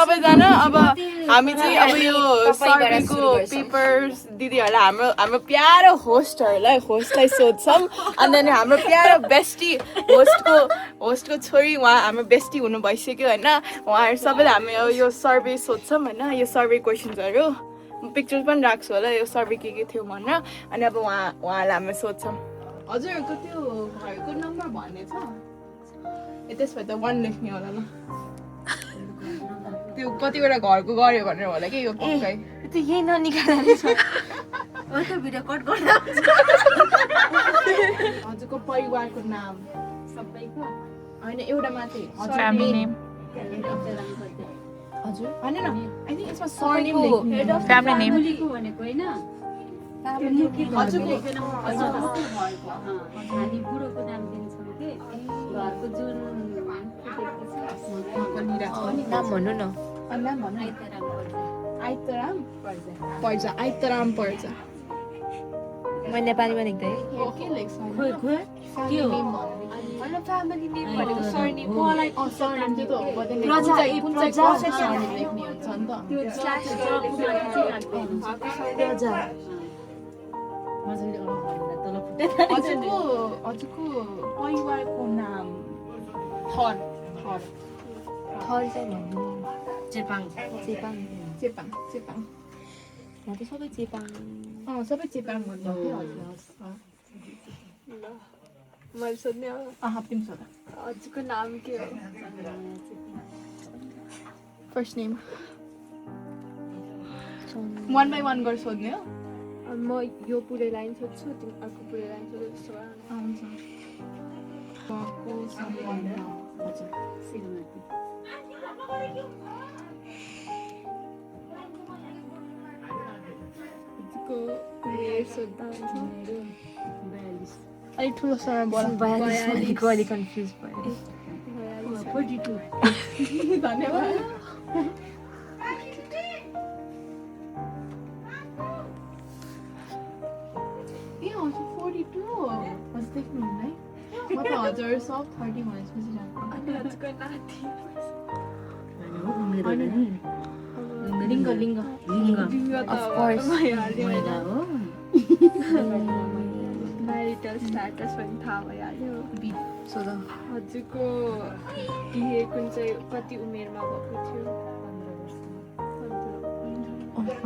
सबैजना अब हामी चाहिँ अब यो सर्वेको पेपर्स दिदीहरूलाई हाम्रो प्यारो होस्टलाई सोध्छौँ अनि then हाम्रो प्यारो बेस्टी होस्टको छोरी उहाँ हाम्रो बेस्टी हुनु भइसक्यो होइन उहाँहरू सबैले हामी यो सर्वे सोध्छौँ होइन यो सर्वे क्वेसन्सहरू पिक्चर पनि राख्छु होला यो सर्वे के थियो भनेर अनि अब उहाँलाई हामी सोध्छौँ हजुरहरूको त्यो घरको नम्बर भन्ने छ त्यसमा त 1 लेख्ने होला ल त्यो कतिवटा घरको गर्यो भनेर होला कि यो पक्कै त्यो यही ननिकाल्ने छ ओ त भिडियो कट गर्दा हजुरको परिवारको नाम सबैको हैन एउटा मात्रै फ्यामिली नेम हजुर हैन न आई थिंक यसमा सरनेम लेख्नु फ्यामिली नेम भनेको हैन हजुरको हामी बुढोको नाम दिन्छौँ के घरको जुन नाम भन्नु न नाम भन्नु आइतराम पर्छ म नेपालीमा लेख्दै के लेख्छ खोइ खोइ के हो हैन फ्यामिली नेम भनेको सरनेम मलाई सरनेम चाहिँ त हो बदन प्रजा सरनेम लेख्ने हुन्छ नि त त्यो स्ल्यास प्रजा हजुरको परिवारको नाम थर थर चाहिँ भन्नु चेपाङ चेपाङ चेपाङ यहाँ त सबै चेपाङ सबै चेपाङ भन्नु के हजुर मैले सोध्ने हो तिमी सोध हजुरको नाम के हो फर्स्ट नेम 1 by 1 गरेर सोध्ने हो म यो पुरै लाइन सोध्छु तिमी अर्को पुरै लाइन सोध्छु त्यसो भए हुन्छ बाबु सम्बन्ध हजुर श्रीमती को उमेर सोध्दा हुन्छ मेरो 42 अलिक ठुलो समय बोल 42 को अलि कन्फ्युज भयो 42 धन्यवाद ए हजुर 42 हजुर देख्नुहुन्न है म त हजुर सब 30 भनेपछि जान्छु अनि हजुरको नाति लिङ्ग Of course. महिला हो म्यारिटल स्ट्याटस पनि थाहा भइहाल्यो सोध हजुरको बिहे कुन चाहिँ कति उमेरमा भएको थियो 15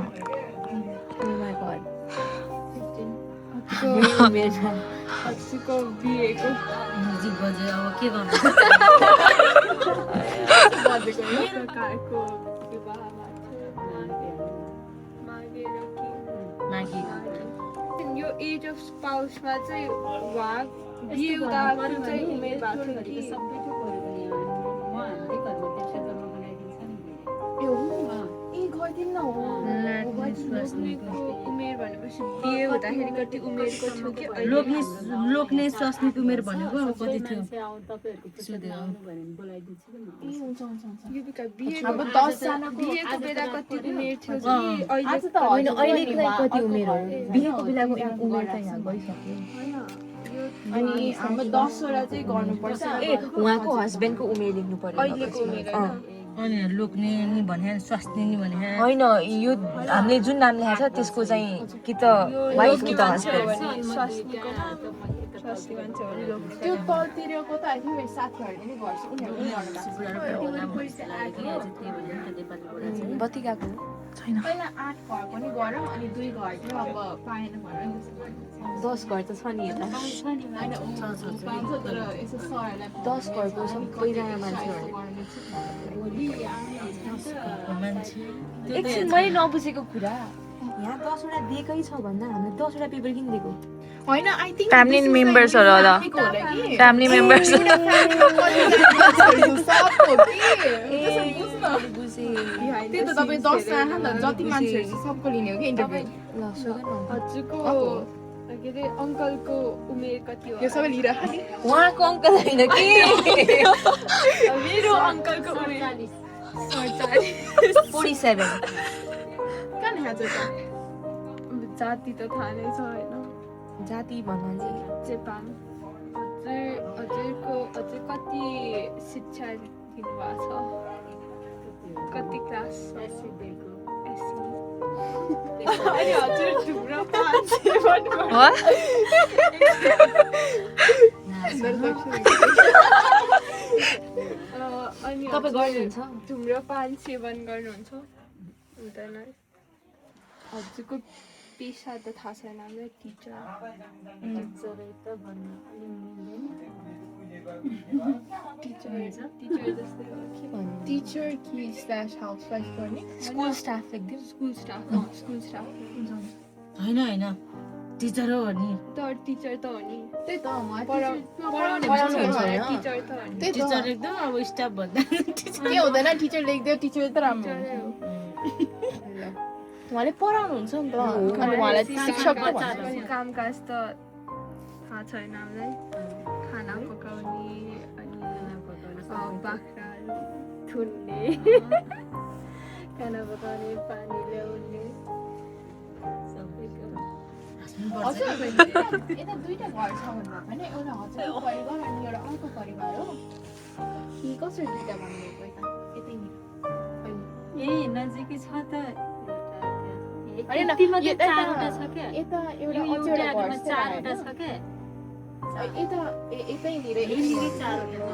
Oh my god 15 मेरो हजुरको बिहेको म्युजिक बजे अब के गर्नु हजुरको यो प्रकारको विवाहमा थियो मागेर कि मागी यो एज अफ स्पाउसमा चाहिँ उहाँ बिहे हुँदा कुन चाहिँ उमेर भएको थियो कि सबै थोक भयो भने म हाम्रै घरमा त्यसो जम्मा बनाइदिन्छ नि ए गरिदिनु न हो लोग्नेको उमेर भनेपछि बिहे हुँदाखेरि कति उमेरको थियो कि लोग्ने स्वास्नीको उमेर भनेको अब कति थियो तपाईँहरूको सोध्यो बोलाइदिन्छु ए हुन्छ यो बिका बिहे अब 10 जनाको बिहेको बेला कति उमेर थियो कि आज अहिले त होइन होइन अहिलेको लागि कति उमेर हो बिहेको बेलाको उमेर त यहाँ गइसक्यो अनि हाम्रो 10 वटा चाहिँ गर्नुपर्छ ए उहाँको हस्बेन्डको उमेर लेख्नु पर्यो अहिलेको उमेर होइन अनि लोग्ने नि भने स्वास्नी नि भने होइन यो हामीले जुन नाम लेखेको छ त्यसको चाहिँ कि त वाइफ कि त हस्बेन्ड स्वास्नी मान्छे हो लोक त्यो तलतिरको त आई थिंक मेरो साथीहरूले नै गर्छ उनीहरूले बत्ती गएको पहिला 8 घर पनि गरौँ अनि 2 घर थियो अब पाएन भनेर 10 घर त छ नि यता हैन पाउँछ तर यसो सरहरूलाई 10 घरको सबैजना मान्छेहरू मान्छे एकछिन मैले नबुझेको कुरा यहाँ 10 वटा दिएकै छ भन्दा हामीले 10 वटा पेपर किन दिएको हैन आई थिंक फ्यामिली मेम्बर्सहरू होला फ्यामिली मेम्बर्स त्यो त तपाईँ 10 जना नि त जति मान्छेहरू छ सबको लिने हो कि इन्टरभ्यू ल सुगन हजुरको के अरे अङ्कलको उमेर कति हो यो सबै लिइराख नि उहाँको अङ्कल होइन कि मेरो अङ्कलको उमेर 47 कहाँ लेखाएको छ जाति त थाहा नै छ होइन जाति भन्नाले चेपाङ हजुर हजुर कति शिक्षा दिनुभएको छ कति क्लास एससीको अनि हजुर धुम्रपान सेवन गर्नु What? अनि तपाईँ गर्नुहुन्छ धुम्रपान सेवन गर्नुहुन्छ हुँदैन हजुरको पेसा त थाहा छैन हाम्रो टिचर टिचरै त भन्नु अलि मिल्दैन टिचर जस्तै हो के भन्नु टिचर कि स्ल्यास हाउसवाइफ गर्ने स्कुल स्टाफ लेख्दिउँ स्कुल स्टाफ होइन होइन टिचर हो नि तर टिचर त हो नि त्यही त पढाउने पढाउनुहुन्छ टिचर होइन? टिचर त हो नि त्यही टिचर त एकदम अब स्टाफ भन्दा के हुँदैन टिचर लेख्दियो टिचर त राम्रो टिचरै हो उहाँले पढाउनुहुन्छ नि त अनि उहाँलाई शिक्षक पो भन्छ अनि कामकाज त थाहा छैन हामीलाई खाना पकाउने अनि बाख्राहरू थुन्ने खाना पकाउने पानी ल्याउने हजुर यता दुईटा घर छ भन्नुभएको होइन एउटा हजुरको परिवार अनि एउटा अर्को परिवार हो कि कसरी दुईटा भन्नुभएको यता यतैनिर यही नजिकै छ त होइन, यति मात्रै यता- चारवटा छ क्या यता एउटा यो अझै एउटा एउटामा घर छ चारवटा छ क्या यता यतैनिर यही चारवटा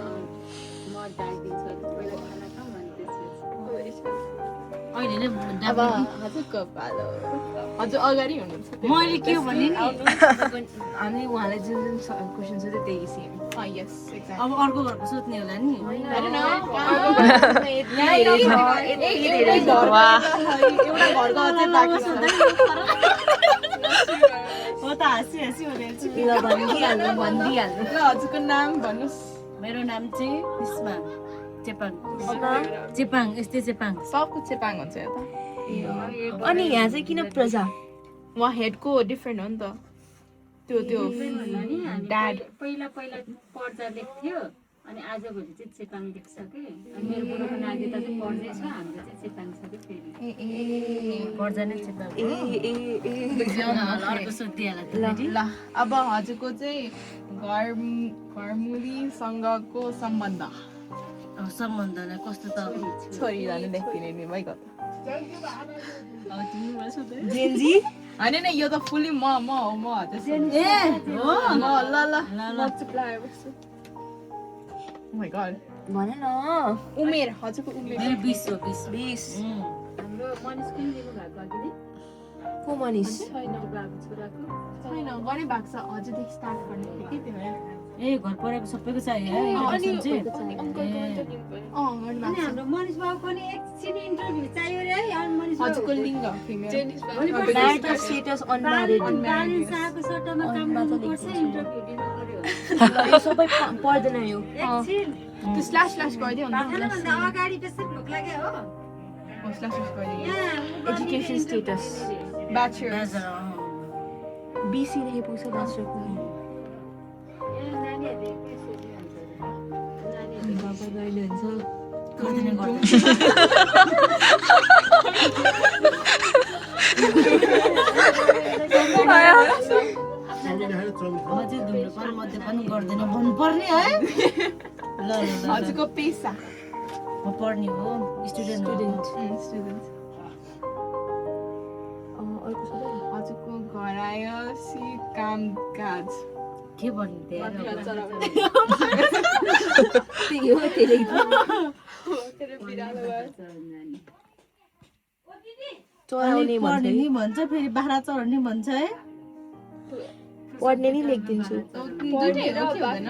म डाकिदिन्छु पहिला खाना खाऊँ अनि त्यसपछि अहिले नै अब हजुरको पालो हजुर अगाडि हुनुहुन्छ मैले के भने नि हामी उहाँलाई जुन जुन क्वेसन सोध्यो त्यही सेम यस एक्ज्याक्ट अब अर्को घरको सोध्ने होला नि एउटा घरको अझै बाँकी छ म त हाँसी हाँसी भनेको छु ल भनिदिइहाल्नु ल हजुरको नाम भन्नुहोस् मेरो नाम चाहिँ निस्मा चेपाङ चेपाङ यस्तै चेपाङ सबको चेपाङ हुन्छ यता अनि यहाँ चाहिँ किन प्रजा उहाँ हेडको डिफ्रेन्ट हो नि त त्यो भन्दा नि हामी ड्याड पहिला पहिला पर्जा लेख्थ्यो अनि आजभोलि चाहिँ चेपाङ लेख्छ कि अनि मेरो बुढोको नागरिकता चाहिँ पर्जै छ हाम्रो चाहिँ चेपाङ छ कि फेरि पर्जा नै चेपाङ अर्को सोधिहाल ल अब हजुरको चाहिँ घरमुलीसँगको सम्बन्ध सम्बन्धलाई कस्तो त छोरी जानु लेख्दिने नि भइगयो जेन्जी होइन नि यो त फुल्ली म हो म हजुर ए हो ल ल ल ल ल चुप लागेर बस्छु माइ गॉड भन न उमेर हजुरको उमेर मेरो 20 हो 20 हाम्रो मनिष पनि दिनु भएको अघि नै को मनिष छैन बाबु छोराको छैन गर्ने भएको छ हजुरदेखि स्टार्ट गर्ने के त्यो ए घर परेको सबैको चाहियो है अनि इन्ट्रोडक्सन चाहिँ अङ्कलको पनि त लिनु पर्यो गर्नु अनि भएको छ हाम्रो मनिष बाबुको नि एकछिन इन्टरभ्यू चाहियो रे अनि मनिष हजुरको बाबुको लिङ्ग female marital status unmarried balance आएको सट्टामा काम गर्नुपर्छ इन्टरभ्यू दिनु पर्यो यो सबै पर्दैन यो एकछिन त्यो स्ल्यास स्ल्यास गरिदियो खाना भन्दा अगाडि बेसी भोक लाग्यो हो स्ल्यास स्ल्यास गरिदियो यहाँ एजुकेसन स्टेटस ब्याचलर्स बीसी देखि पुग्छ दार्जिलिङको नानीहरूले के सोधिरहन्छ नानीहरूले बाबा गाइड हुन्छ गर्दैन गर्दैन म चाहिँ धुम्रपान मध्यपान गर्दैन भन्नुपर्ने है ल ल ल हजुरको पेसा म पढ्ने हो स्टुडेन्ट हो स्टुडेन्ट अर्को सोध्नु हजुरको घर आयो सी कामकाज के भन्नु त्यही त्यही हो त्यही चढाउने पढ्ने भन्छ नि भन्छ फेरि बाख्रा चढ्ने भन्छ है पढ्ने नि लेखिदिन्छु दुइटै हो कि हुँदैन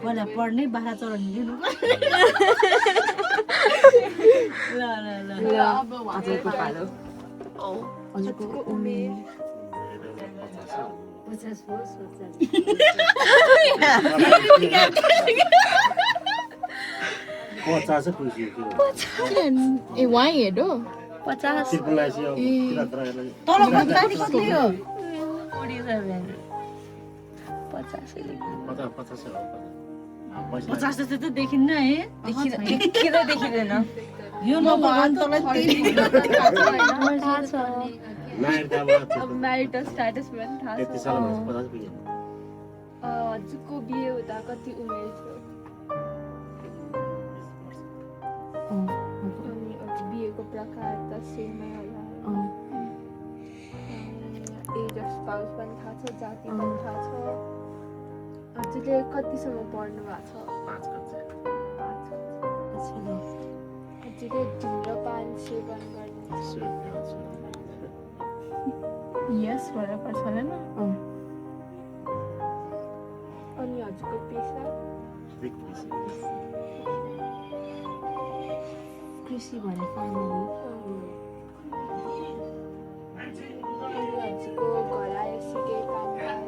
पहिला पढ्ने बाख्रा चढ्ने लिनु ल ल ल ल अब हजुरको पालो हजुरको उमेर 50 होस् 50 puisi ए वहाँ हेड हो 50 circulasi kira-kira तल कति कति हो 47 50 50 50 जस्तो त देखिन्न है देखिँदैन यो नम्बर वान तँलाई त्यही थाहा छ अब म्यारिटल स्ट्याटस पनि थाहा त्यति छ साल 50 पुग्यो हजुरको बिहे हुँदा कति उमेर थियो अनि घरको प्रकार त सेमै होला एज अफ स्पाउस पनि थाहा छ जाति पनि थाहा छ हजुरले कतिसम्म पढ्नु भएको छ हजुरले धुम्रपान सेवन गर्नुहुन्छ यस भनेर पर्छ होइन अनि हजुरको पेसा कृषि भने फार्मली अनि हजुरको घर आएपछि केही कामकाज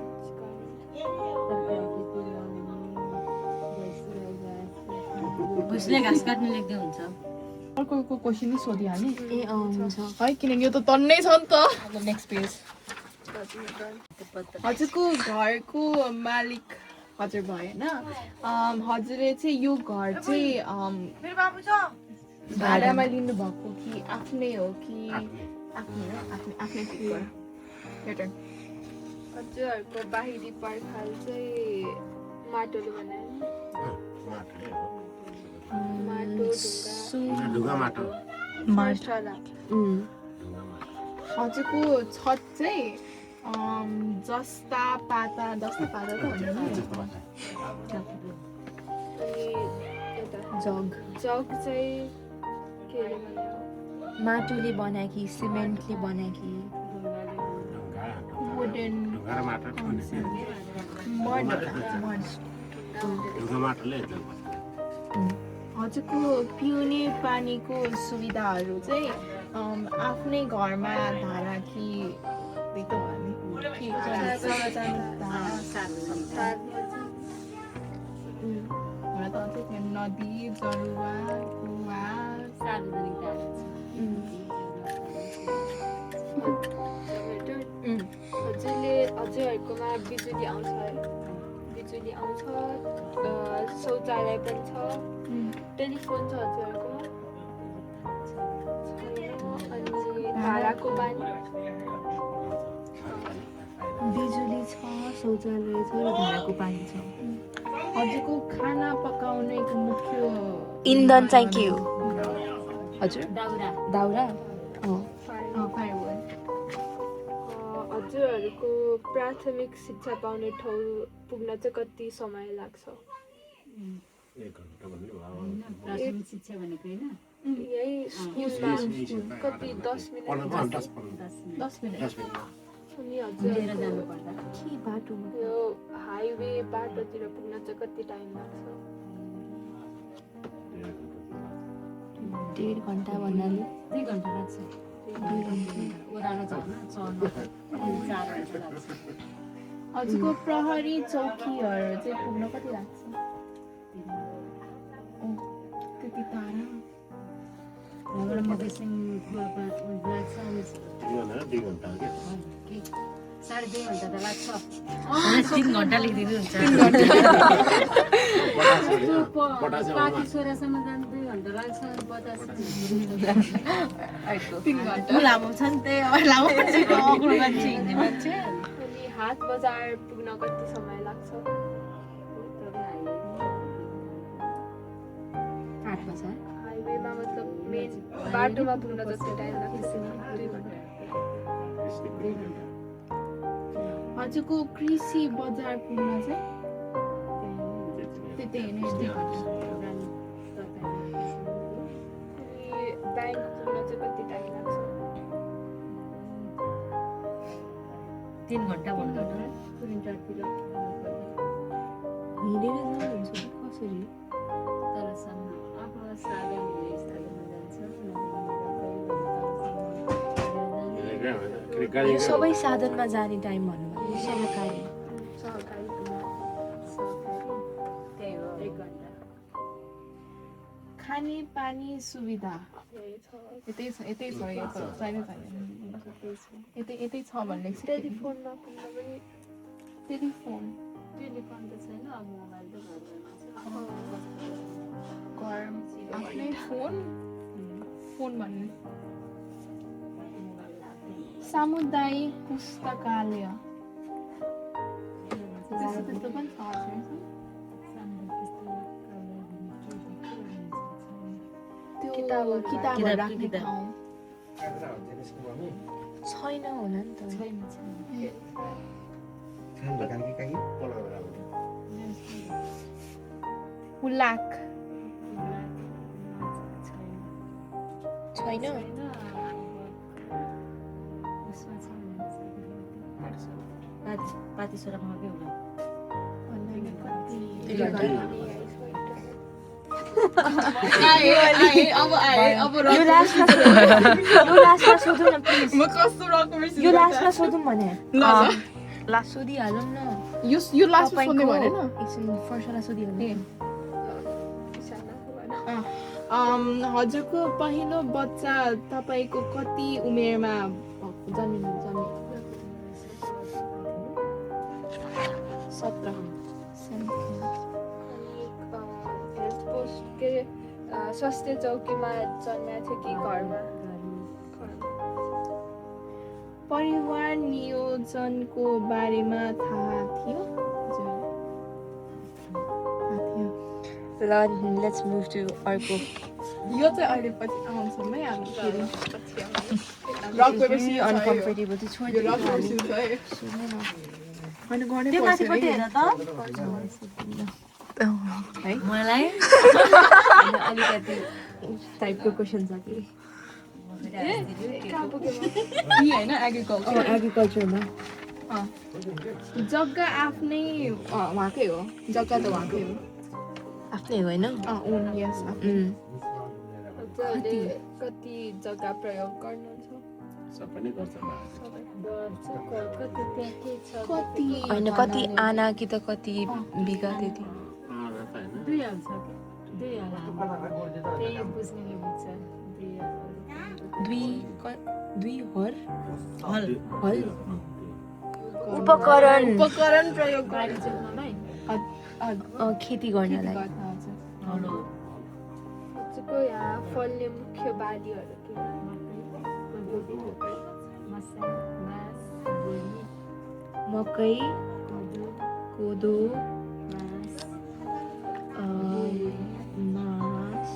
भुसले घाँस काट्नु लेख्दै हुन्छ अर्को क्वेसन सोधिहाल्ने ए हुन्छ है किनकि यो त तन्नै छ नि त नेक्स्ट पेज हजुरको घरको मालिक हजुर भयो होइन हजुरले चाहिँ यो घर चाहिँ भाडामा लिनुभएको कि आफ्नै हो कि आफ्नै फिट गर हजुरहरूको बाहिरी पर्खाल चाहिँ माटोले बनायो माटो ढुङ्गा माटो मसला हजुरको छत चाहिँ जस्ता पाता त भन्दैन अनि यता जग जग चाहिँ केले बनायो माटोले बनाए कि सिमेन्टले बनाए कि वुडन ढुङ्गा र माटो ढुङ्गा माटोले हजुरको पिउने पानीको सुविधाहरू चाहिँ आफ्नै घरमा धारा कि त्यही त भने कि त अझै थियो नदी जरुवा कुवा सार्वजनिक धारा छ। हजुरहरूकोमा बिजुली आउँछ है बिजुली आउँछ शौचालय पनि छ टेलिफोन छ हजुरहरूकोमा अनि धाराको पानी बिजुली छ शौचालय छ र धाराको पानी छ हजुरको खाना पकाउनेको मुख्य इन्धन चाहिँ के हो हजुर दाउरा दाउरा फायरवुड हजुरहरूको प्राथमिक शिक्षा पाउने ठाउँ पुग्न चाहिँ कति समय लाग्छ 1 घन्टा भन्ने भयो प्राथमिक शिक्षा भनेको होइन यही स्कुलमा कति 10 मिनट 10 मिनट अनि लिएर हजुर जानुपर्दा के बाटोमा यो हाइवे बाटोतिर पुग्न चाहिँ कति टाइम लाग्छ 1.5 घन्टा भन्नाले 2 घन्टा लाग्छ ओह्रालो झर्न चढ्न 4 घन्टा लाग्छ हजुरको प्रहरी चौकीहरू चाहिँ पुग्न कति लाग्छ त्यति टाढा यहाँबाट मधेसिङ लाग्छ अनि 2 घन्टा हो क्या 2.5 घन्टा त लाग्छ 3 घन्टा लेखिदिनु हुन्छ पाटी छोरासम्म जानु 2 घन्टा लाग्छ अनि 3 घन्टा लामो छ नि त्यही अब लामो मान्छेको अग्लो मान्छे हिँड्ने मान्छे अनि हाट बजार पुग्न कति समय लाग्छ 8 बजे हाइवेमा मतलब मेन बाटोमा पुग्न जति टाइम लाग्छ 2 घन्टा हजुरको कृषि बजार पुग्न चाहिँ त्यतै नै 2 घन्टा अनि ब्याङ्क पुग्न चाहिँ कति टाइम लाग्छ 3 घन्टा भन्नु प्रिन्टरतिर हिँडेर जानुहुन्छ कसरी तलसम्म आफ्नो साधन हुने साधनमा जान्छ यो सबै साधनमा जाने टाइम भन्नुभयो सरकारी सहकारी त्यही हो 1 घन्टा खाने पानी सुविधा यही छ यतै छ यो त छैन यतै छ भन्ने टेलिफोनमा पुग्न पनि टेलिफोन टेलिफोन त छैन अब मोबाइल त घरमा छ घर आफ्नै फोन भन्ने सामुदायिक पुस्तकालय त्यस्तो पनि छ त्यो किताबहरू राख्ने ठाउँ छैन होला नि त छैन हुलाक छैन पाती सोरामा के होला अब यो लास्टमा सोधौँ न प्लिज म कस्तो रकमेस यो लास्टमा सोधौँ भने ल लास्ट सोधिहालौँ न यो लास्टमा सोध्ने भने न फर्स्टवाला सोधिहालौँ हजुरको पहिलो बच्चा तपाईँको कति उमेरमा जन्मिनुहुन्छ 17 हेल्थ पोस्ट के स्वास्थ्य चौकीमा जन्मेको थियो कि घरमा परिवार नियोजनको बारेमा थाहा थियो ल लेट्स मुभ टु अर्को यो चाहिँ अहिले पछि आउँछमै हामी फेरि रक पेपर सिजन अनकम्फर्टेबल चाहिँ छोड्यो रक पेपर सिजन छ है हैन गर्नै त्यो पर्छ माथिपट्टि नि हेर त मलाई अलिकति टाइपको क्वेसन छ कि यी हैन एग्रिकल्चर एग्रिकल्चरमा जग्गा आफ्नै उहाँकै हो जग्गा त उहाँकै हो आफ्नै हो होइन ओन यस कति जग्गा प्रयोग गर्नुहुन्छ सबै नै गर्छ कति होइन कति आना कि त कति बिघा त्यति दुई हाल छ कि दुई हाल त्यही बुझ्नेले बुझ्छ दुई हर हल हल उपकरण उपकरण प्रयोग बारी जोत्नलाई खेती गर्नलाई हजुरको यहाँ फल्ने मुख्य बालीहरू के मकै कोदो मास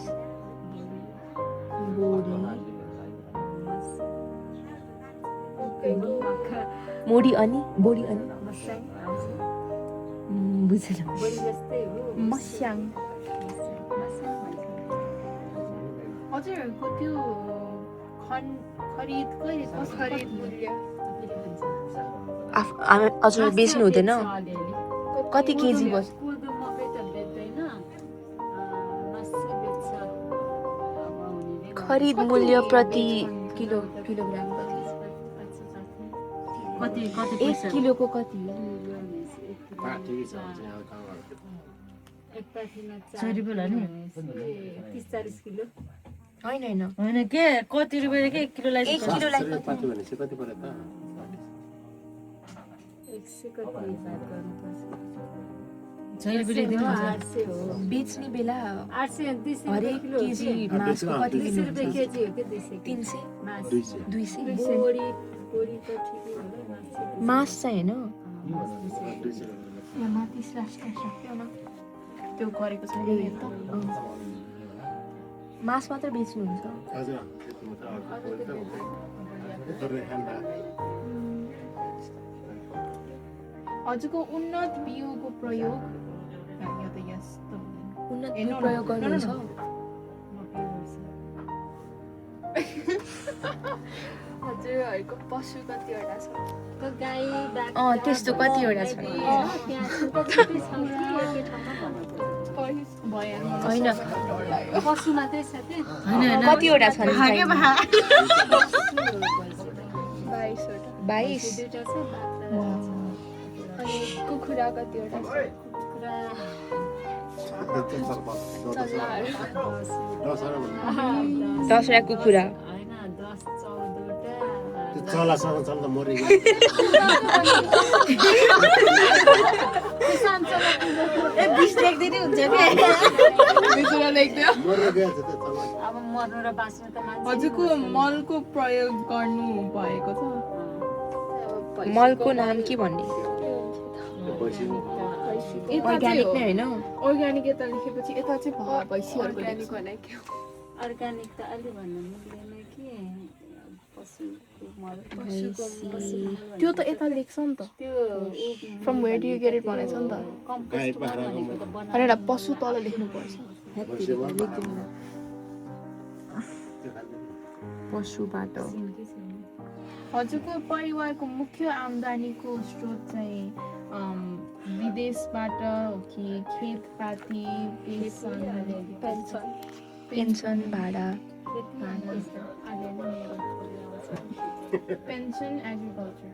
बोडी मोडी अनि बोडी अनि बुझेन मस्याङ हजुरहरूको त्यो खरिद कहिले खरिद मूल्य हजुर बेच्नु हुँदैन कति केजी बस कोदो मकै त बेच्दैन मासु बेच्छ अब हुनेले खरिद मूल्य प्रति किलोग्राम कति कति 1 किलोको कति पार्टी छ यहाँ गाउँहरुको एक पाथीमा 100 रुपैयाँ होला नि 30-40 किलो होइन होइन के कति रुपैयाँ के 1 किलोलाई 1 किलोलाई पार्टी भनेपछि कति पर्यो त 100 कति हिसाब गर्नुपर्छ 100 रुपैयाँ दिनुहुन्छ 800 हो बेच्ने बेला 800 200 हरेक किलो केजी मासको कति 200 लिनुहुन्छ रुपैयाँ केजी हो कि 200 300 मास 200 200 बोडी त ठिकै होला मास चाहिँ होइन माथि स्ल्यास त्यो गरेको छैन नि त मास मात्र बेच्नुहुन्छ हजुर त्यति मात्र अरू खाना हजुरको उन्नत बिउको प्रयोग यो त यस त उन्नत बिउ प्रयोग गर्नुहुन्छ हजुरहरूको पशु कतिवटा छ त गाई बाख्रा त्यस्तो कतिवटा छ त्यहाँ छुट्टै छ कि एकै ठाउँमा भन्नुपर्छ होइन पशु मात्रै छ कि कतिवटा छन् भागे भा 22 दुईटा छ बाख्रा अनि कुखुरा कतिवटा छ चल्लाहरू 10 कुखुरा होइन 10-14टा त्यो चलासँग चल्दा मरिगयो ए 20 लेख्दिनु हुन्छ के बिचरा लेख्दियो मरिगयो त्यो चला अब मर्नु र बाँच्नु त मान्छे हजुरको मलको प्रयोग गर्नु भएको छ मलको नाम के भन्ने अर्ग्यानिक नै होइन अर्ग्यानिक यता लेखेपछि यता चाहिँ भैँसीहरूको अर्ग्यानिक भनेको के हो अर्ग्यानिक त अलि भन्न मिल्दैन कि पशुको मल त्यो त यता लेख्छ नि त त्यो from where do you get it भनेछ नि त कम्पोस्ट मल भनेको त अनि एउटा पशु तल लेख्नुपर्छ पशुबाट हजुरको परिवारको मुख्य आम्दानीको स्रोत चाहिँ विदेशबाट हो कि खेतपाती पेन्सन भाडा पेन्सन एग्रिकल्चर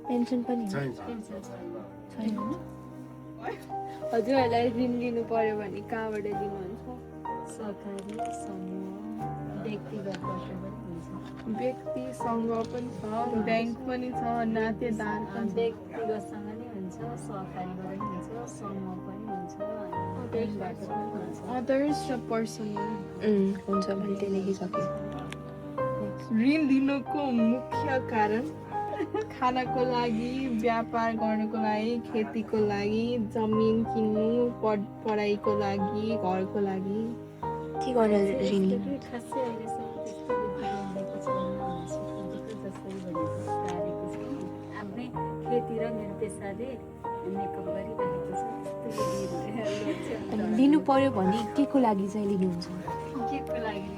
पेन्सन पनि चाहिन्छ छैन हजुरहरूलाई ऋण लिनु पर्यो भने कहाँबाट लिनुहुन्छ सहकारी समूह व्यक्तिगतबाट पनि हुन्छ व्यक्तिसँग पनि छ ब्याङ्क पनि छ नातेदार पनि छ। व्यक्तिगतसँग नि हुन्छ सहकारीबाट पनि हुन्छ समूह पनि हुन्छ अनि ब्याङ्कबाट पनि हुन्छ अदर्स र पर्सनल हुन्छ मैले त्यो लेखिसकेँ ऋण लिनुको मुख्य कारण खानको लागि व्यापार गर्नको लागि खेतीको लागि जमिन किन्नु पढाइको लागि घरको लागि के गर्न ऋण लिनु खासै अहिलेसम्म त्यस्तो बुझिरहेको छैन जसरी भनेको पारेको छ आफ्नै खेती र मेरो पेसाले मेकअप गरिरहेको छ त्यस्तो अनि लिनु पर्यो भने के को लागि चाहिँ लिनुहुन्छ के को लागि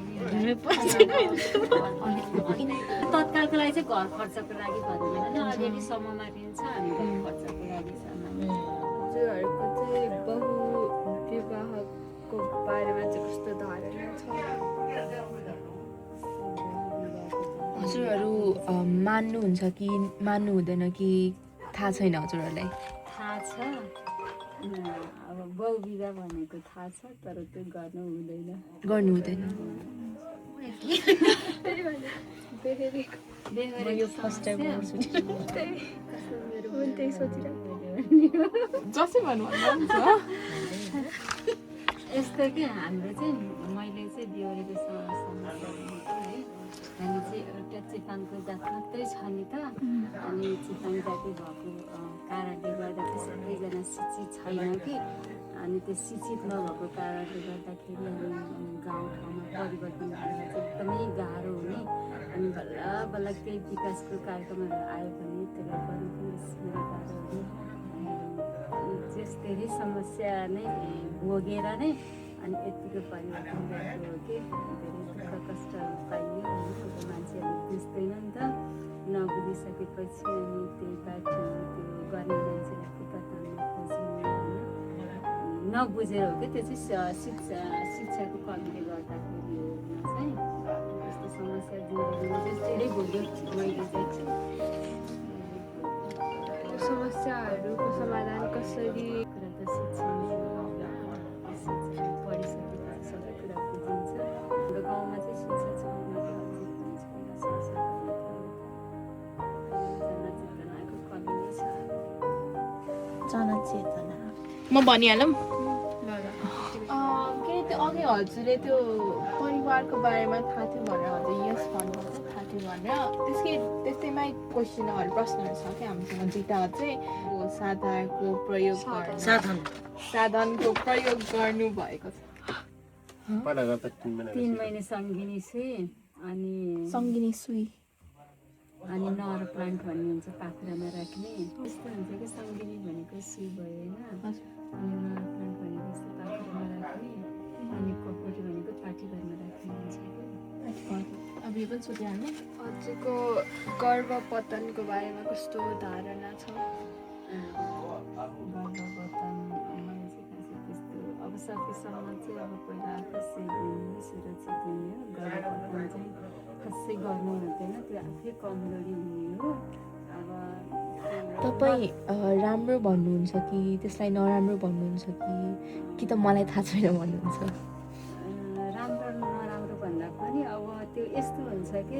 तत्कालको लागि चाहिँ घर खर्चको लागि भन्दैन अलिअलि समूहमा ऋण छ हामीले खर्चको लागि सामान्य हजुरहरूको चाहिँ बहुविवाहको बारेमा चाहिँ कस्तो धारणा छ हजुरहरू मान्नुहुन्छ कि मान्नु हुँदैन कि थाहा छैन हजुरहरूलाई थाहा छ अब बहुविवाह भनेको थाहा छ तर त्यो गर्नु हुँदैन गर्नु हुँदैन त्यही सोचिरहेको जसै भन्नु यस्तो कि हाम्रो चाहिँ मैले चाहिँ बिहोरेको समस्या भनेको है हामी चाहिँ एउटा चेपाङको जात मात्रै छ नि त अनि चेपाङ जाति भएको कारणले गर्दा चाहिँ सबैजना शिक्षित छैन कि अनि त्यो शिक्षित नभएको कारणले गर्दाखेरि हामी गाउँठाउँमा परिवर्तन गर्न चाहिँ एकदमै गाह्रो हुने अनि बल्ल बल्ल केही विकासको कार्यक्रमहरू आयो भने त्यसलाई गर्नु पनि साह्रै गाह्रो हुने त्यस धेरै समस्या नै भोगेर नै अनि यतिको परिवर्तन गरेको हो कि धेरै दुःख कष्टहरू पाइयो होइन अब मान्छेहरूले बुझ्दैन नि त नबुझिसकेपछि अनि त्यही बाटो त्यो गर्ने मान्छेलाई के बताउनु खोज्नु होइन नबुझेर हो कि त्यो चाहिँ शिक्षाको कमीले गर्दाखेरि हो चाहिँ यस्तो समस्या जिन्दगीमा चाहिँ धेरै भोग्यो मैले चाहिँ समस्याहरूको समाधान कसरी कुरा त शिक्षा नै हो शिक्षा पढिसकेपछि सबै कुरा बुझिन्छ हाम्रो गाउँमा चाहिँ शिक्षा छैन जनचेतनाको कमी नै छ जनचेतना म भनिहालौँ के त्यो अघि हजुरले त्यो परिवारको बारेमा थाहा थियो भनेर हजुर यस भन्नुभयो थाहा थियो भनेर त्यस्तैमै क्वेसनहरू प्रश्नहरू छ क्या हामीसँग दुईवटा चाहिँ साधनको प्रयोग साधनको प्रयोग गर्नु भएको छ पहिला गर्दा 3 महिना 3 महिने सङ्गिनी सुई अनि सङ्गिनी सुई अनि नर प्लान्ट भन्ने हुन्छ पाखुरामा राख्ने यस्तो हुन्छ कि सङ्गिनी भनेको सुई भयो होइन अनि नर प्लान्ट भनेको यस्तो पाखुरामा राख्ने अनि कपोटी भनेको पाठीघरमा राख्ने हुन्छ अब यो पनि सोधिहाल्ने हजुरको गर्भपतनको बारेमा कस्तो धारणा छ गर्भपतन मैले चाहिँ खासै त्यस्तो अब सकेसम्म चाहिँ अब पहिला आफू सेफ हुनु सुरक्षित हुने हो गर्भपतन चाहिँ खासै गर्नु हुँदैन त्यो आफै कमजोरी हुने हो अब तपाईँ राम्रो भन्नुहुन्छ कि त्यसलाई नराम्रो भन्नुहुन्छ कि त मलाई थाहा छैन भन्नुहुन्छ राम्रो नराम्रो भन्दा पनि अब त्यो यस्तो हुन्छ कि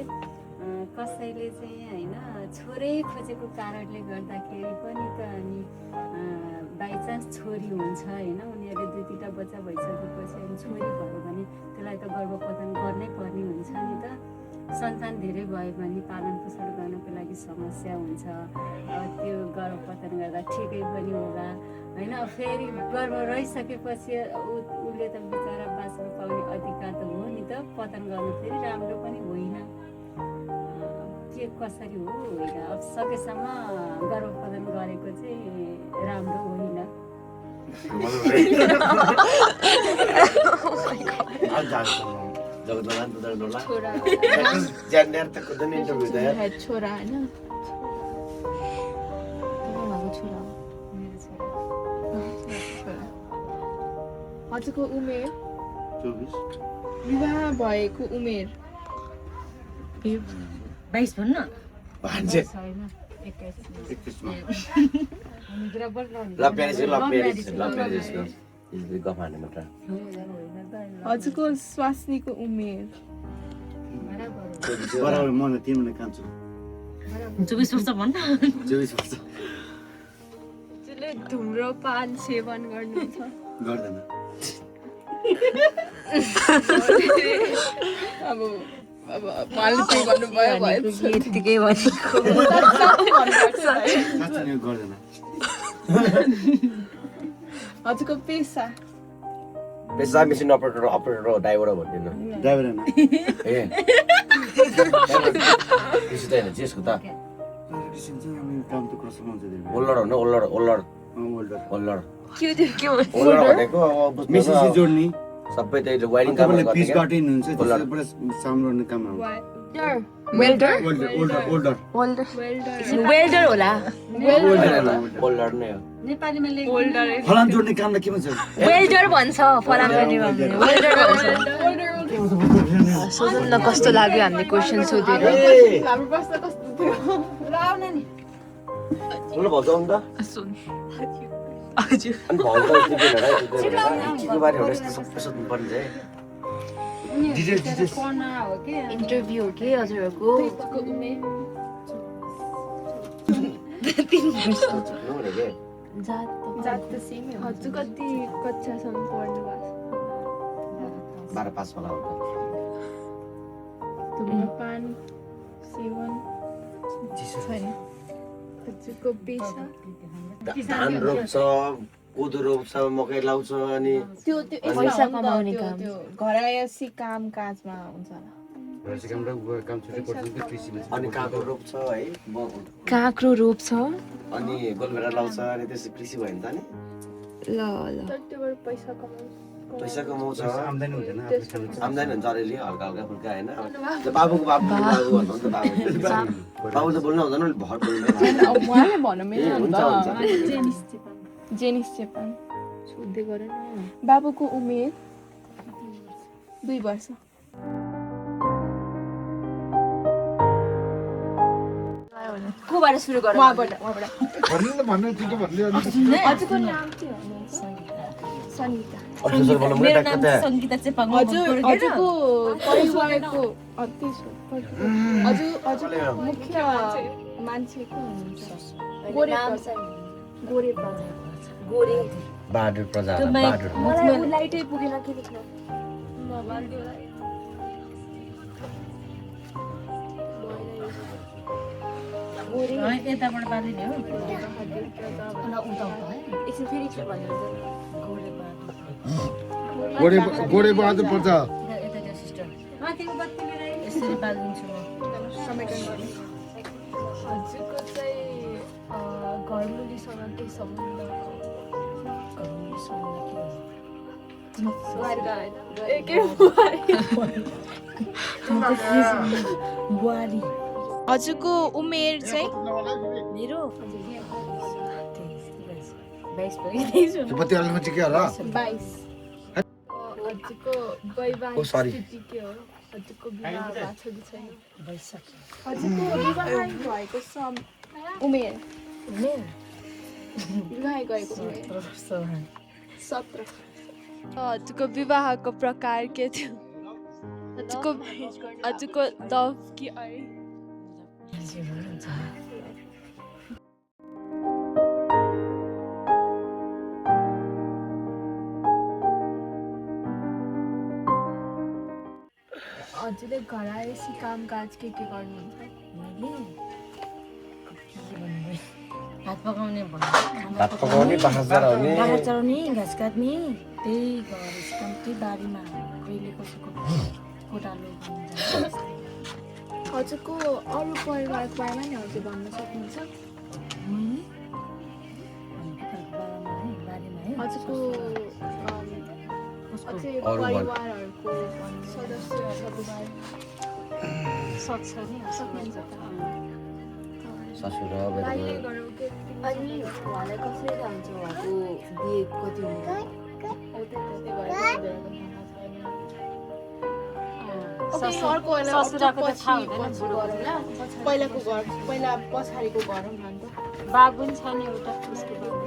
कसैले चाहिँ होइन छोरै खोजेको कारणले गर्दाखेरि पनि त अनि बाइचान्स छोरी हुन्छ होइन उनीहरूले 2-3टा बच्चा भइसकेपछि अनि छोरी भयो भने त्यसलाई त गर्भपतन गर्नै पर्ने हुन्छ नि त सन्तान धेरै भयो भने पालन पोषण गर्नको लागि समस्या हुन्छ त्यो गर्भपतन गर्दा ठिकै पनि होला होइन फेरि गर्भ रहिसकेपछि उसले त बिचरा बाँच्नु पाउने अधिकार त हो नि त पतन गर्नु फेरि राम्रो पनि होइन अब के कसरी हो होइन अब सकेसम्म गर्भप्रदान गरेको चाहिँ राम्रो होइन है छोरा हैन उहाँको छोरा हो। मेरो छोरा हजुरको उमेर 24 विवाह भएको उमेर 22 भन्नु भान्जे छैन 21 मा हजुरको स्वास्नीको उमेर बराबर म न 3 महिना कान्छु 24 वर्ष भन्नु 24 वर्ष जसले धुम्रपान सेवन गर्नुहुन्छ गर्दैन अब उहाँले त्यही भन्नुभयो यतिकै भनेको साँच्चै नै गर्दैन हजुरको पेसा पेसा मेसिन अपरेटर हो ड्राइभर हो भन्दिनँ ड्राइभर हैन ए कृषि त होइन जेसको त किसिम चाहिँ हामी काम त कसम हुन्छ दिनु ओल्लर हो न ओल्लर ओल्डर ओल्लर भनेको अब मेसिन बुझ्नु जोड्ने सबै त्यही वायरिङ काम तपाईले गर्ने पिस क्या गार्डिन हुन्छ त्यसबाट साउन्ड गर्ने काम हो वेल्डर ओल्डर वेल्डर होला ओल्लर नै हो नेपालीमा लेख्नु फलाम जोड्ने कामलाई के भन्छ वेल्डर भन्छ फलाम गर्ने वेल्डर भन्छ सोध्नु न कस्तो लाग्यो हामीले क्वेसन सोधेर हाम्रो प्रश्न कस्तो थियो बोल्नु भजाउनु त हजुर अनि भल त के बारे हो यस्तो सबै सोध्नु पर्ने चाहिँ कना हो के इन्टरभ्यू हो कि हजुरहरूको हजुरको उमेर सोध्नु भनेको जात त सेम हो हजुर कति कक्षासम्म पढ्नु भएको 12 पास होला हुन्छ धुम्रपान सेवन छैन हजुरको पेसा धान रोप्छ कोदो रोप्छ मकै लाउँछ अनि त्यो पैसा कमाउने काम। घरायसी काम काजमा हुन्छ होला काम छुट्टै पर्छ नि कृषिमा अनि काँक्रो रोप्छ है काँक्रो रोप्छ अनि गोलभेडा लाउँछ अनि त्यसै कृषि भयो नि त नि ल तर त्योबाट पैसा कमाउँछ पैसा कमाउँछ आम्दानी हुँदैन आफूले खानु आम्दानी हुन्छ अलिअलि हल्का हल्का फुल्का होइन बाबुको बाबु भन्नु नि त बाबु त बोल्नु आउँदैन नि भर बोल्नु अब उहाँले भन्नु ए हुन्छ हुन्छ जेनिस चेपान सोध्दै गर न बाबुको उमेर 2 वर्ष कोबाट सुरु गर उहाँबाट हजुरको नाम के हो सङ्गीता अफिसर बोल्नु मैले ट्याक्क त सङ्गीता चेपाङ हजुरको परिवारको हजुर मुख्य मान्छे को हुनुहुन्छ गोरे बहादुर प्रजा बहादुर मलाई लाइटै पुगेन के लेख्नु यताबाट बाँधिने हो एकछिन फेरि के भन्नुहुन्छ गोडे बहादुर पर्छ यसरी बाँधिदिन्छु हजुरको चाहिँ घरमुलीसँग केही सम्बन्ध बुहारी हजुरको उमेर चाहिँ मेरो 22 पति हाल्नु चाहिँ के होला 22 हजुरको वैवाहिक sorry. स्थिति के हो हजुरको विवाह भएको छ कि छैन हजुरको विवाह भएको उमेर विवाह गरेको उमेर 17 हजुरको विवाहको प्रकार के थियो हजुरको लभ कि अरे हजुरले घरायसी कामकाज के गर्नुहुन्छ भात पकाउने भात पकाउने बाख्रा चराउने बाख्रा चराउने घाँस काट्ने त्यही गरेर काम त्यही बारीमा कहिले कसैको कोदालो हजुरको अरू परिवारको बारेमा नि हजुर भन्न सक्नुहुन्छ हजुरको अझै परिवारहरूको सदस्यहरू सक्छ नि ससुर बाहिर गरौँ के अनि उहाँलाई कसरी थाहा हुन्छ उहाँको बिहे कति हुन्छ ससुराको त थाहा हुँदैन पहिलाको घर पहिला पछाडिको घर हो नि त बाबु नि छ नि एउटा उसको बाबु।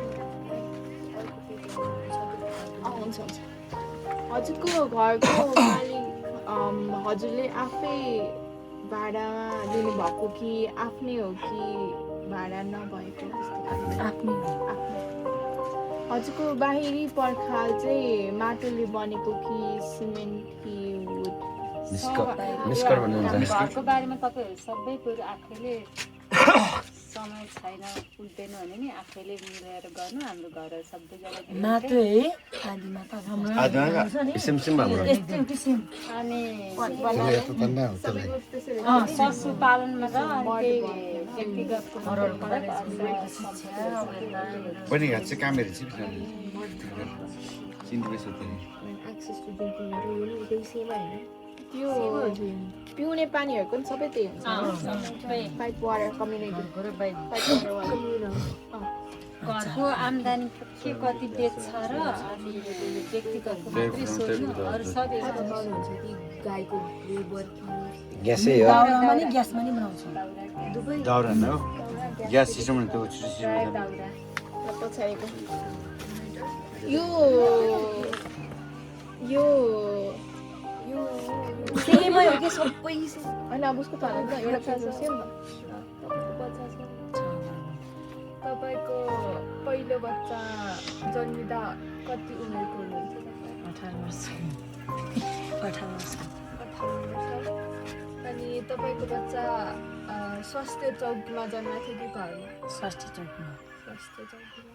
हुन्छ हुन्छ हजुरको घरको मालिक हजुरले आफै भाडामा लिनुभएको कि आफ्नै हो कि भाडा नभएको आफ्नै हजुरको बाहिरी पर्खाल चाहिँ माटोले बनेको कि सिमेन्ट कि वुड निस्कर भन्नुहुन्छ घरको बारेमा तपाईँहरू सबै कुरो आफैले समय छैन पुग्दैन भने नि आफैले मिलाएर गर्नु हाम्रो घरहरू सबैजना माटो है आदिमा त हाम्रो किसिम हाम्रो यस्तै किसिम अनि यस्तो त नै हो त्यसलाई पशुपालनमा र अनि व्यक्तिगतको पनि यहाँ चाहिँ कामहरू चाहिँ चिन्ने एक्सेस टु ड्रिङ्किङ वाटर यो नि उतै सेम होइन त्यो पिउने पानीहरूको पनि सबै त्यही हुन्छ पाइप वाटर कम्युनिटी घरको आम्दानी के कति बेच्छ र अनि व्यक्तिगतको मात्रै सोध्नु अरू सबै बनाउनुहुन्छ कि गाईको गोबर ग्यासै हो दाउरामा नि ग्यासमा नि बनाउँछ दाउरा न हो ग्यास सिस्टम त्यो सिस्टम पछाडिको यो यो यो सेमै हो कि सबै होइन अब उसको त एउटा पेज सेम त तपाईँको पहिलो बच्चा जन्मिँदा कति उमेरको हुनुहुन्छ तपाईँ 18 वर्ष 18 वर्ष अनि तपाईँको बच्चा स्वास्थ्य चौकीमा जन्मेको थियो कि घरमा स्वास्थ्य चौकीमा स्वास्थ्य चौकीमा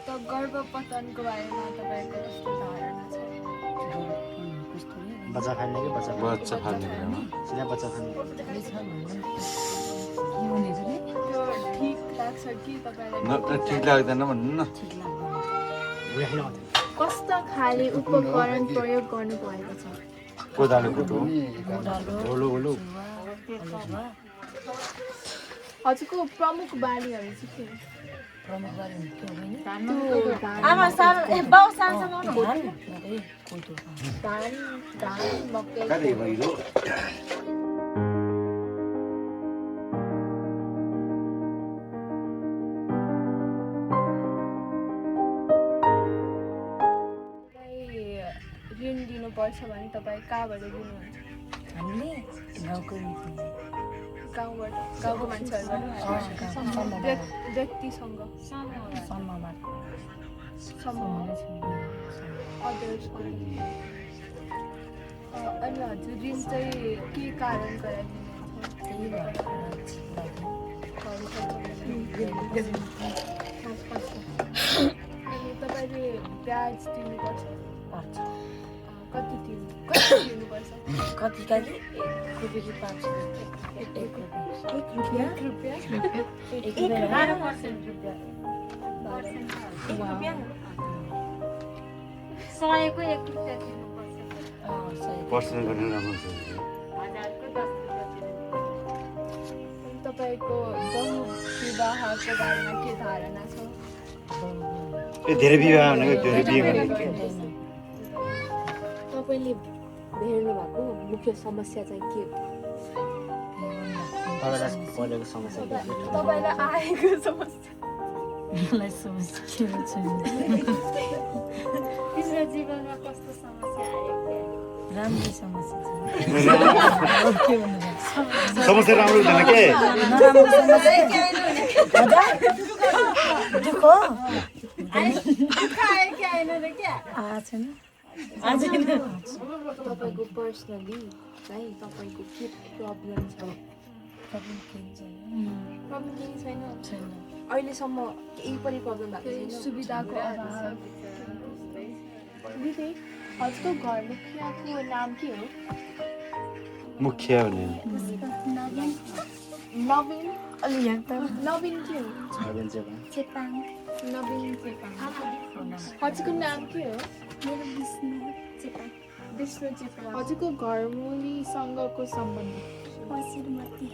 त गर्भपतनको बारेमा तपाईँको कस्तो धारणा छ बच्चा फाल्ने कि बच्चा फाल्ने सिधा बच्चा फाल्ने त्यो ठिक लाग्छ कि तपाईँलाई ठिक लाग्दैन भन्नु न कस्ता खाले उपकरण प्रयोग गर्नुभएको छ कोदालो कुटो होलो होलो हजुरको प्रमुख बालीहरू चाहिँ के हो प्रमुख बारे के हो नि आमा सानो ए बाउ सानो सानो धान कोदो धान मकै कति भइलो ऋण दिनुपर्छ भने तपाईँ कहाँबाट दिनुहुन्छ हामीले गाउँकै गाउँबाट गाउँको मान्छेहरूबाट व्यक्तिसँग सम्मबाट अनि हजुर ऋण चाहिँ के कारण गराइदिनुहुन्छ त्यही भएर अनि तपाईँले ब्याज दिनुपर्छ पर्छ कति दिनुपर्छ कति कति 1 रुपियाँ कि 5 रुपियाँ 1 रुपियाँ 1 रुपियाँ 12% रुपियाँ 100को 1 रुपियाँ दिनुपर्छ पर्सनल गर्ने राम्रो छ 1000को 10 रुपियाँ दिनुपर्छ तपाईँको बहुविवाहको बारेमा के धारणा छ धेरै विवाह भनेको धेरै बिहे तपाईँले भेट्नु भएको मुख्य समस्या चाहिँ के हो पहिलेको समस्या के हो? तपाईँलाई आएको समस्या मलाई समस्या के छैन तिम्रो जीवनमा कस्तो समस्या आयो राम्रै समस्या छ के भन्नु समस्या राम्रो हुँदैन के नराम्रो समस्या दुःख छैन तपाईँको पर्सनली है तपाईँको के प्रब्लम छ प्रब्लम केही छैन प्रब्लम केही छैन छैन अहिलेसम्म केही पनि प्रब्लम भएको छैन सुविधाको अभाव दिदी हजुरको घर मुखियाको नाम के हो मुखिया भने नवीन अलि यहाँ त नवीन के हो नवीन चेपाङ नवीन चेपाङ हजुरको नाम के हो विष्णु चेपाङ हजुरको घरमुलीसँगको सम्बन्ध श्रीमती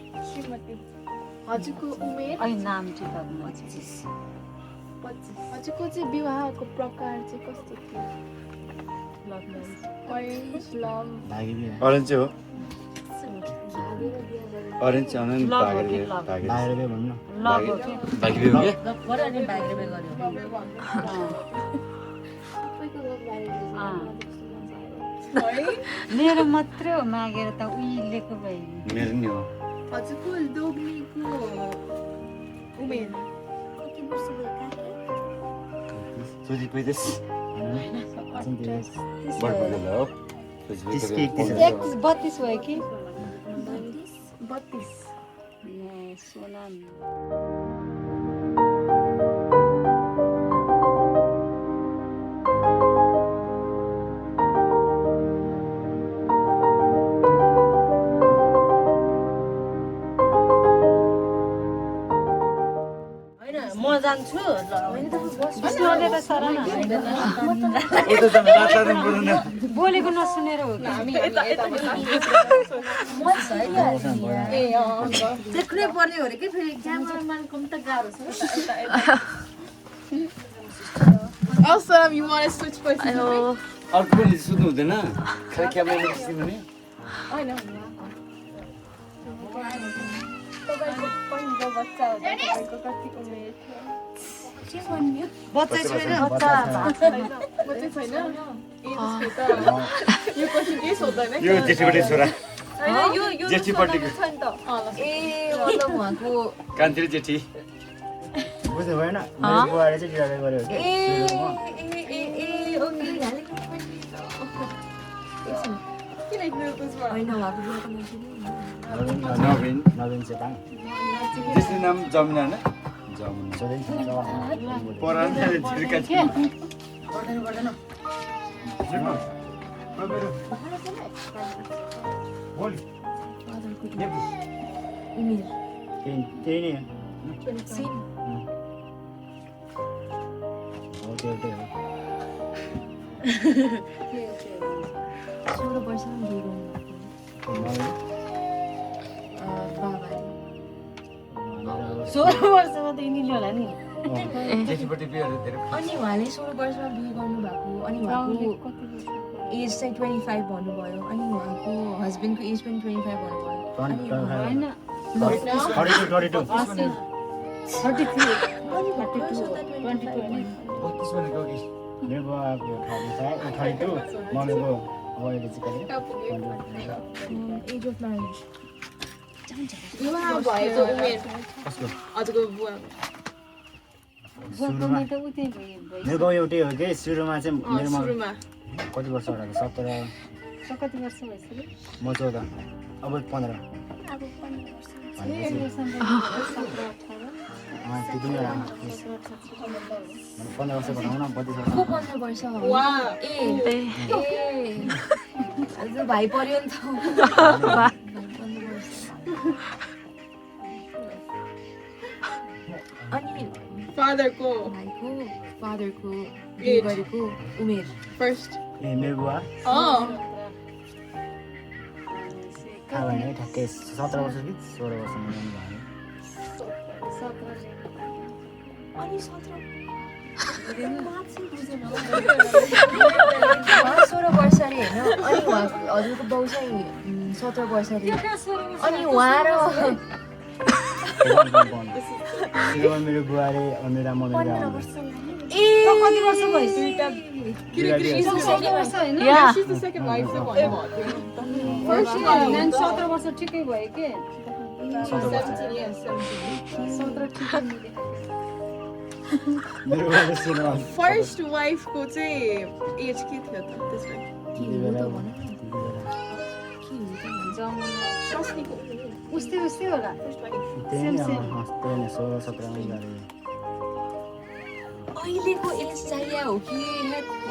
हजुरको उमेर अहिले नाम चाहिँ 25 हजुरको चाहिँ विवाहको प्रकार चाहिँ कस्तो थियो अरेन्ज लभ अरेन्ज चाहिँ हो अरेन्ज चाहिँ अनन्त बाहिर भए भन्नु मेरो मात्रै हो मागेर त उहिलेको भयो मेरो नि हो हजुरको लोग्नेको उमेर सोची 35 बढ्को बेला हो 31 32 भयो कि 32 सोना म जान्छु बोलेको नसुनेर हो देख्नै पर्ने हो रे कि फेरि एक्जाममा कम त गाह्रो छ Also, you want to switch places with me? अर्को पनि सुत्नु हुँदैन खाली क्यामेरा बस्नु भने I know. तपाईँको पहिलो बच्चा हुँदा तपाईँको कति उमेर थियो बच्चै छैन बच्चा छैन यो क्वेसन केही सोध्दैन यो जेठीपट्टि छोरा होइन यो जेठीपट्टिको छ नि त ए मतलब उहाँको कान्तिरी जेठी बुझ्नु भएन मेरो बुवाले चाहिँ डिराइभ गर्यो कि सुरुमा किन इग्नोर बुझ्नु होइन उहाँको बिहाको मान्छे नवीन नवीन चेपाङ त्यसको नाम जमुना होइन जमुना छोरी परान छिर्का गर्दैन उमेर त्यही नै सेम हो त्यो हो 16 वर्षमा बिहे गर्नुभएको बाबाले 16 वर्षमा त यिनीले होला नि जेठीपट्टि बिहेहरू धेरै अनि उहाँले 16 वर्षमा बिहे गर्नुभएको अनि उहाँको एज चाहिँ 25 भन्नुभयो अनि उहाँको हस्बेन्डको एज पनि 25 भन्नुभयो अनि होइन 32 बत्तिस भनेको कि मेरो बुवाको 32 मम्मीको अब अहिले चाहिँ एज अफ म्यारेज विवाह भएको उमेर कसको हजुरको बुवा सुरुमा त उतै भयो मेरो बाउ एउटै हो कि सुरुमा चाहिँ मेरो सुरुमा कति वर्ष होला 17 कति वर्ष भइसक्यो म 14 अब 15 त्यति नै होला 15 वर्ष भनौँ न 32 वर्ष को 15 वर्ष हो वा ए आज भाइ पर्यो नि त अनि फादरको भाइको फादरको बिहे गरेको उमेर फर्स्ट ए मेरो बुवा थाहा भएन है ठ्याक्कै 17 वर्ष कि 16 वर्षमा जानुभयो अनि 16 वर्ष अरे होइन अनि हजुरको बाउ चाहिँ 17 वर्ष अरे अनि उहाँ र सुरुमा मेरो बुवाले मेरो मम्मी कति वर्ष भइसक्यो किनकि वर्ष होइन she's the second wife चाहिँ भन्नुभयो फर्स्ट 17 वर्ष ठिकै भयो के 17 years 17 ठिकै मेरो बुवाले सुरुमा फर्स्ट वाइफको चाहिँ एज के थियो त त्यसमा उस्तै होला फर्स्ट वाइफ त्यही नै 16 17 मा गरे अहिलेको एज चाहिए हो कि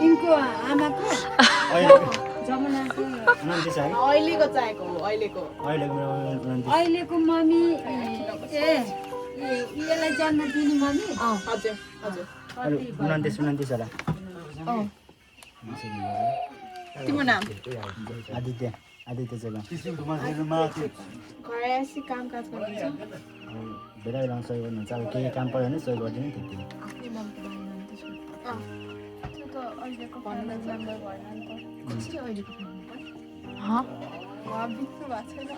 यिनको आमाको अहिलेको जमुनाको 29 है अहिलेको चाहिएको हो अहिलेको अहिलेको मेरो 29 अहिलेको मम्मी यसलाई जन्म दिने मम्मी हजुर हजुर अरू 29 होला तिम्रो नाम आदित्य चाहिँ घर आएपछि काम काज गर्नुहुन्छ धेरै बेला सहयोग गर्नुहुन्छ अब केही काम पऱ्यो भने सहयोग गरिदिनु त्यति आफ्नै ममको बारेमा त सोध्नु त्यो त अहिलेको फ्यामिली मेम्बर भएन नि त कसरी अहिलेको फ्यामिली उहाँ बित्नु भएको छैन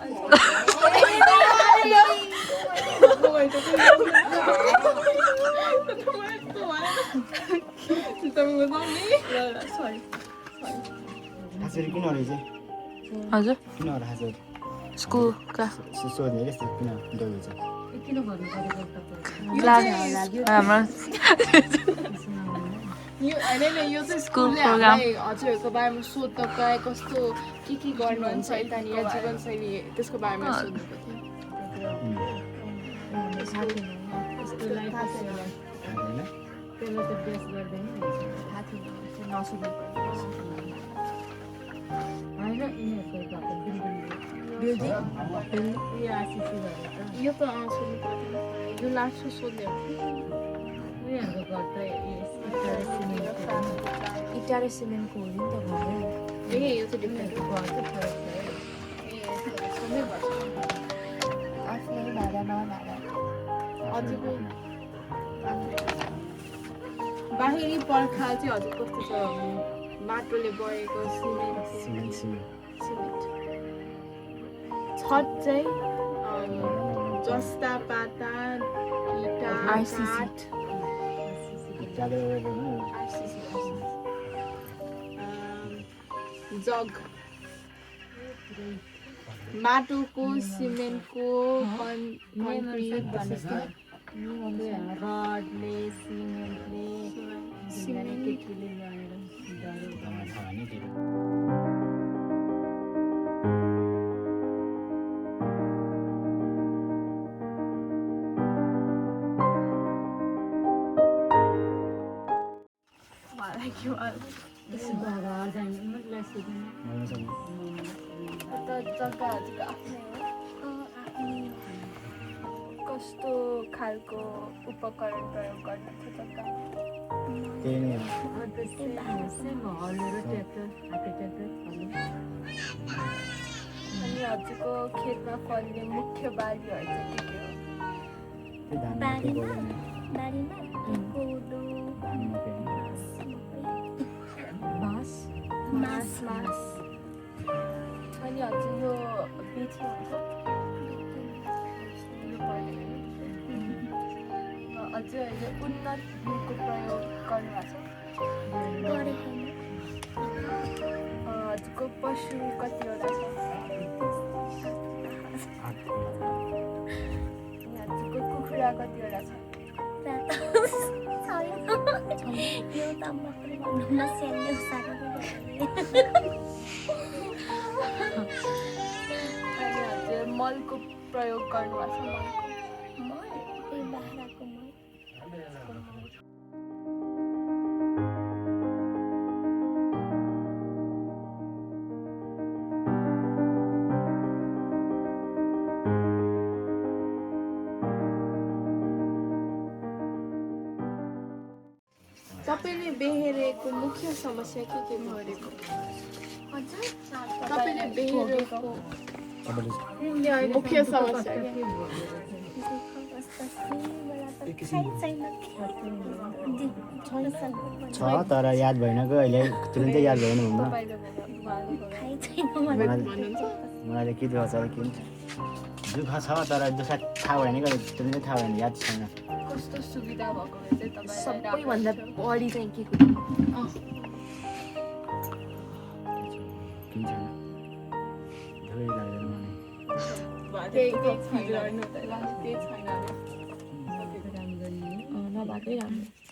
अहिले खासरी किन अरे चाहिँ हजुर किन अरे खासरी स्कुलका सोध्ने कि किन गयो चाहिँ किन भन्नु परेको क्लास हाम्रो यो होइन यो चाहिँ स्कुलले प्रोग्राम। हामीलाई हजुरहरूको बारेमा सोध्नको लागि कस्तो के गर्नुहुन्छ यतानिर जीवनशैली त्यसको बारेमा सोध्नुको थियो यस्तो लाइफ होइन त्यसलाई त बेस गर्दैन थाहा थिएन नसुनेको होइन यिनीहरूको घरको बिल्डिङ यो आशिषी घर त यो त सोध्नु पर्दैन यो लास्ट सोध्ने हो उनीहरूको घर त इटा र सिमेन्टको हो नि त घर ए यो चाहिँ डिफ्रेन्ट घर चाहिँ फरक छ है आफ्नै भाडा नभाडा हजुरको बाहिरी पर्खाल चाहिँ हजुर कस्तो छ माटोले बढेको सिमेन्ट छत चाहिँ जस्ता पाता इँटा RCC। काठ जग माटोको सिमेन्टको कन्क्रिट रडले सिमेन्टले केटीले ल्याएर जग्गा हजुरको आफ्नै हो कस्तो खालको उपकरण प्रयोग गर्नुहुन्छ जग्गा त्यही नै हलो र ट्र्याक्टर हाते ट्र्याक्टर अनि हजुरको खेतमा फल्ने मुख्य बालीहरू चाहिँ के हो बाँस मास अनि हजुर यो बेच्नु हुन्छ हजुरहरूले उन्नत बिउको प्रयोग गर्नुभएको छ हजुरको पशु कतिवटा छ अनि हजुरको कुखुरा कतिवटा छ अनि हजुर मलको प्रयोग गर्नुभएको छ मलको तपाईँले बेहेरेको मुख्य समस्या के गरेको तपाईँले बेहेरेको मुख्य समस्या छ तर याद भएन कि अहिले तुरुन्तै याद भएन हुन्न मलाई के दुःख छ किन दुःख छ तर दुःख थाहा भएन कि तुरुन्तै थाहा भएन याद छैन कस्तो सुविधा भएको चाहिँ तपाईँलाई सबैभन्दा बढी चाहिँ के किन छैन धेरै लाग्दैन मलाई केही छैन नभएकै राम्रो